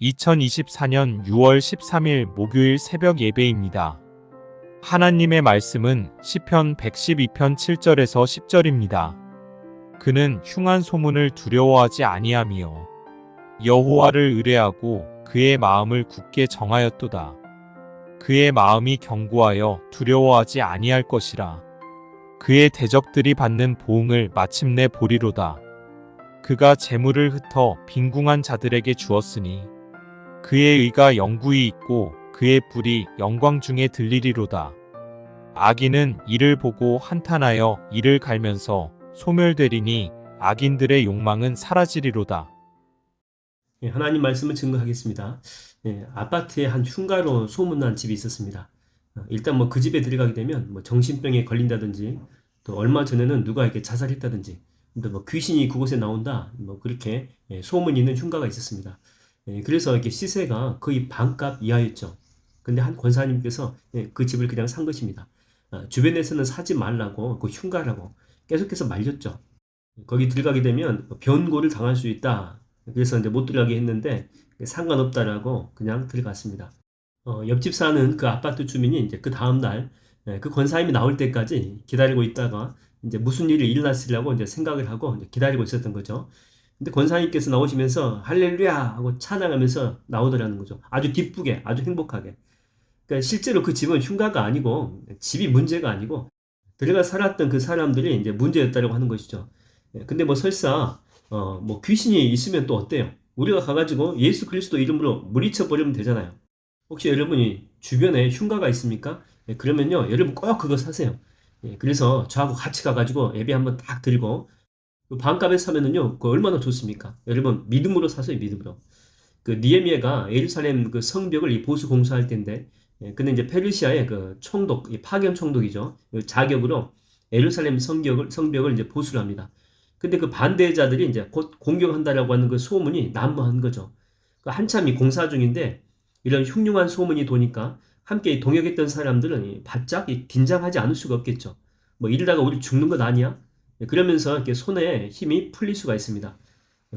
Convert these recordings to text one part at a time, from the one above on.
2024년 6월 13일 목요일 새벽 예배입니다. 하나님의 말씀은 시편 112편 7절에서 10절입니다. 그는 흉한 소문을 두려워하지 아니하며 여호와를 의뢰하고 그의 마음을 굳게 정하였도다. 그의 마음이 견고하여 두려워하지 아니할 것이라. 그의 대적들이 받는 보응을 마침내 보리로다. 그가 재물을 흩어 빈궁한 자들에게 주었으니 그의 의가 영구히 있고 그의 뿔이 영광 중에 들리리로다. 악인은 이를 보고 한탄하여 이를 갈면서 소멸되리니 악인들의 욕망은 사라지리로다. 하나님 말씀을 증거하겠습니다. 아파트에 한 흉가로 소문난 집이 있었습니다. 일단 그 집에 들어가게 되면 정신병에 걸린다든지, 또 얼마 전에는 누가 이렇게 자살했다든지, 또 귀신이 그곳에 나온다, 그렇게 소문이 있는 흉가가 있었습니다. 그래서 이렇게 시세가 거의 반값 이하였죠. 근데 한 권사님께서 그 집을 그냥 산 것입니다. 주변에서는 사지 말라고, 그 흉가라고 계속해서 말렸죠. 거기 들어가게 되면 변고를 당할 수 있다. 그래서 이제 못 들어가게 했는데 상관없다라고 그냥 들어갔습니다. 옆집 사는 그 아파트 주민이 이제 그 다음날 그 권사님이 나올 때까지 기다리고 있다가 이제 무슨 일이 일어났으려고 이제 생각을 하고 이제 기다리고 있었던 거죠. 근데 권사님께서 나오시면서 할렐루야 하고 찬양하면서 나오더라는 거죠. 아주 기쁘게, 아주 행복하게. 그러니까 실제로 그 집은 흉가가 아니고 집이 문제가 아니고 들어가 살았던 그 사람들이 이제 문제였다고 하는 것이죠. 근데 설사 귀신이 있으면 또 어때요? 우리가 가가지고 예수 그리스도 이름으로 물리쳐 버리면 되잖아요. 혹시 여러분이 주변에 흉가가 있습니까? 그러면요, 여러분 꼭 그거 사세요. 그래서 저하고 같이 가가지고 예배 한번 딱 드리고 그 반값에 사면은요, 그거 얼마나 좋습니까? 여러분 믿음으로 사세요, 믿음으로. 그 니에미아가 예루살렘 그 성벽을 이 보수 공사할 때인데, 근데 이제 페르시아의 그 총독, 파견 총독이죠. 그 자격으로 예루살렘 성벽을 이제 보수를 합니다. 근데 그 반대자들이 이제 곧 공격한다라고 하는 그 소문이 난무한 거죠. 그 한참 이 공사 중인데 이런 흉흉한 소문이 도니까 함께 동역했던 사람들은 바짝 긴장하지 않을 수가 없겠죠. 이러다가 우리 죽는 것 아니야? 그러면서 이렇게 손에 힘이 풀릴 수가 있습니다.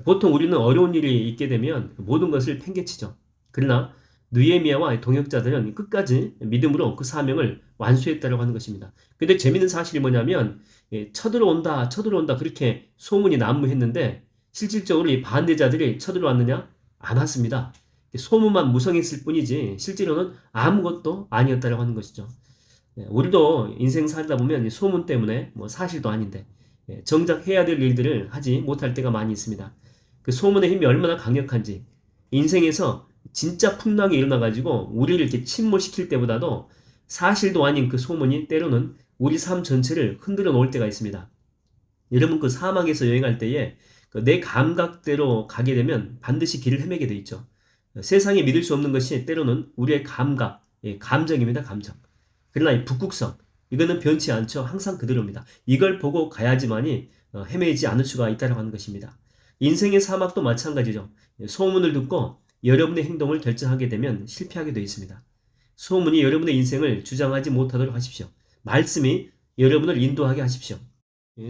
보통 우리는 어려운 일이 있게 되면 모든 것을 팽개치죠. 그러나 느헤미야와 동역자들은 끝까지 믿음으로 그 사명을 완수했다고 하는 것입니다. 근데 재밌는 사실이 뭐냐면 쳐들어온다, 쳐들어온다 그렇게 소문이 난무했는데 실질적으로 이 반대자들이 쳐들어왔느냐? 안 왔습니다. 소문만 무성했을 뿐이지 실제로는 아무것도 아니었다고 하는 것이죠. 우리도 인생 살다 보면 소문 때문에 사실도 아닌데 정작 해야 될 일들을 하지 못할 때가 많이 있습니다. 그 소문의 힘이 얼마나 강력한지 인생에서 진짜 풍랑이 일어나가지고 우리를 이렇게 침몰시킬 때보다도 사실도 아닌 그 소문이 때로는 우리 삶 전체를 흔들어 놓을 때가 있습니다. 여러분 그 사막에서 여행할 때에 내 감각대로 가게 되면 반드시 길을 헤매게 돼 있죠. 세상에 믿을 수 없는 것이 때로는 우리의 감각, 감정입니다. 감정. 그러나 이 북극성, 이거는 변치 않죠. 항상 그대로입니다. 이걸 보고 가야지만이 헤매지 않을 수가 있다고 하는 것입니다. 인생의 사막도 마찬가지죠. 소문을 듣고 여러분의 행동을 결정하게 되면 실패하게 되어 있습니다. 소문이 여러분의 인생을 주장하지 못하도록 하십시오. 말씀이 여러분을 인도하게 하십시오.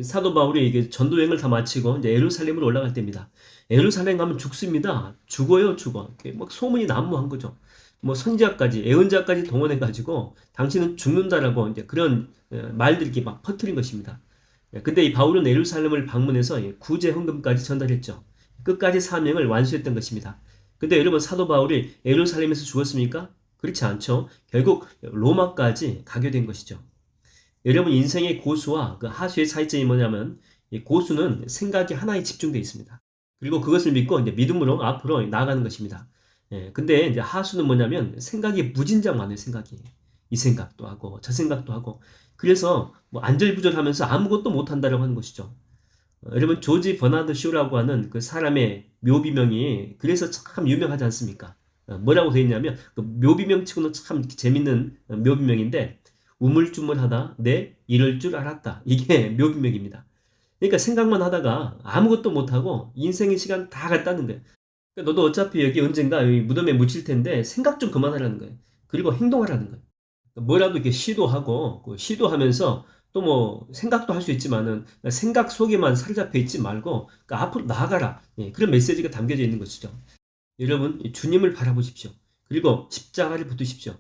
사도 바울이 이게 전도여행을 다 마치고 이제 예루살렘으로 올라갈 때입니다. 예루살렘 가면 죽습니다. 죽어요, 죽어. 막 소문이 난무한 거죠. 선지자까지, 예언자까지 동원해가지고 당신은 죽는다라고 이제 그런 말들이 이렇게 막 퍼뜨린 것입니다. 근데 이 바울은 예루살렘을 방문해서 구제 헌금까지 전달했죠. 끝까지 사명을 완수했던 것입니다. 근데 여러분 사도 바울이 예루살렘에서 죽었습니까? 그렇지 않죠. 결국 로마까지 가게 된 것이죠. 여러분 인생의 고수와 그 하수의 차이점이 뭐냐면 이 고수는 생각이 하나에 집중되어 있습니다. 그리고 그것을 믿고 이제 믿음으로 앞으로 나아가는 것입니다. 근데 이제 하수는 뭐냐면 생각이 무진장 많아요. 생각이 이 생각도 하고 저 생각도 하고 그래서 안절부절하면서 아무것도 못한다라고 하는 것이죠. 여러분 조지 버나드 쇼라고 하는 그 사람의 묘비명이 그래서 참 유명하지 않습니까? 뭐라고 되어 있냐면 그 묘비명치고는 참 재밌는 묘비명인데 우물쭈물하다 내 이럴 줄 알았다. 이게 묘비명입니다. 그러니까 생각만 하다가 아무것도 못하고 인생의 시간 다 갔다는 거예요. 그러니까 너도 어차피 여기 언젠가 여기 무덤에 묻힐 텐데 생각 좀 그만하라는 거예요. 그리고 행동하라는 거예요. 뭐라도 이렇게 시도하고 시도하면서 또 생각도 할 수 있지만은 생각 속에만 사로잡혀 있지 말고 앞으로 나아가라. 그런 메시지가 담겨져 있는 것이죠. 여러분, 이 주님을 바라보십시오. 그리고 십자가를 붙드십시오.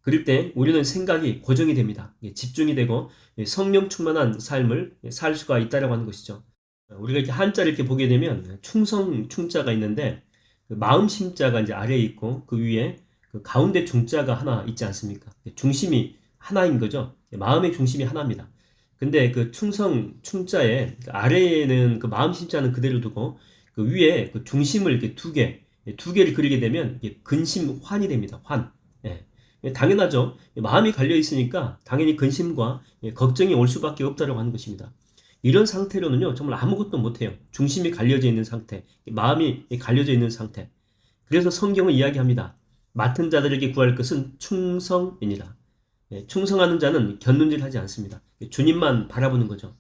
그럴 때 우리는 생각이 고정이 됩니다. 집중이 되고 성령 충만한 삶을 살 수가 있다라고 하는 것이죠. 우리가 이렇게 한자를 이렇게 보게 되면 충성 충자가 있는데 그 마음 심자가 이제 아래에 있고 그 위에 그 가운데 중자가 하나 있지 않습니까? 중심이 하나인 거죠. 마음의 중심이 하나입니다. 근데 그 충성 충자의 그 아래에는 그 마음 심자는 그대로 두고 그 위에 그 중심을 이렇게 두 개를 그리게 되면 이게 근심 환이 됩니다. 환. 예. 당연하죠. 마음이 갈려 있으니까 당연히 근심과 걱정이 올 수밖에 없다라고 하는 것입니다. 이런 상태로는요, 정말 아무것도 못해요. 중심이 갈려져 있는 상태, 마음이 갈려져 있는 상태. 그래서 성경은 이야기합니다. 맡은 자들에게 구할 것은 충성이니라. 충성하는 자는 곁눈질하지 않습니다. 주님만 바라보는 거죠.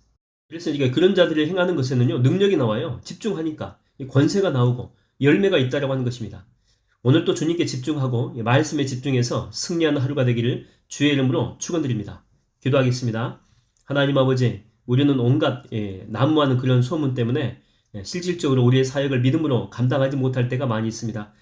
그래서 이게 그런 자들이 행하는 것에는요, 능력이 나와요. 집중하니까 권세가 나오고 열매가 있다라고 하는 것입니다. 오늘 또 주님께 집중하고 말씀에 집중해서 승리하는 하루가 되기를 주의 이름으로 축원드립니다. 기도하겠습니다. 하나님 아버지, 우리는 온갖 난무하는 그런 소문 때문에 실질적으로 우리의 사역을 믿음으로 감당하지 못할 때가 많이 있습니다.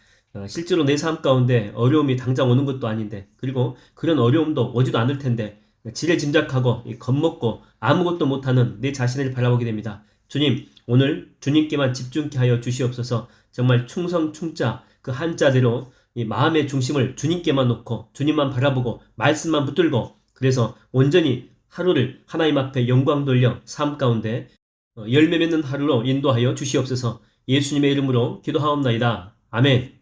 실제로 내 삶 가운데 어려움이 당장 오는 것도 아닌데, 그리고 그런 어려움도 오지도 않을 텐데 지레 짐작하고 겁먹고 아무것도 못하는 내 자신을 바라보게 됩니다. 주님, 오늘 주님께만 집중케 하여 주시옵소서. 정말 충성 충자 그 한자대로 이 마음의 중심을 주님께만 놓고 주님만 바라보고 말씀만 붙들고, 그래서 온전히 하루를 하나님 앞에 영광 돌려 삶 가운데 열매 맺는 하루로 인도하여 주시옵소서. 예수님의 이름으로 기도하옵나이다. 아멘.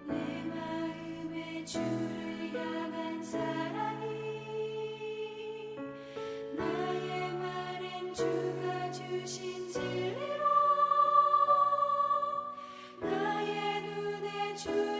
내 마음에 주를 향한 사랑이 나의 말엔 주가 주신 진리로 나의 눈에 주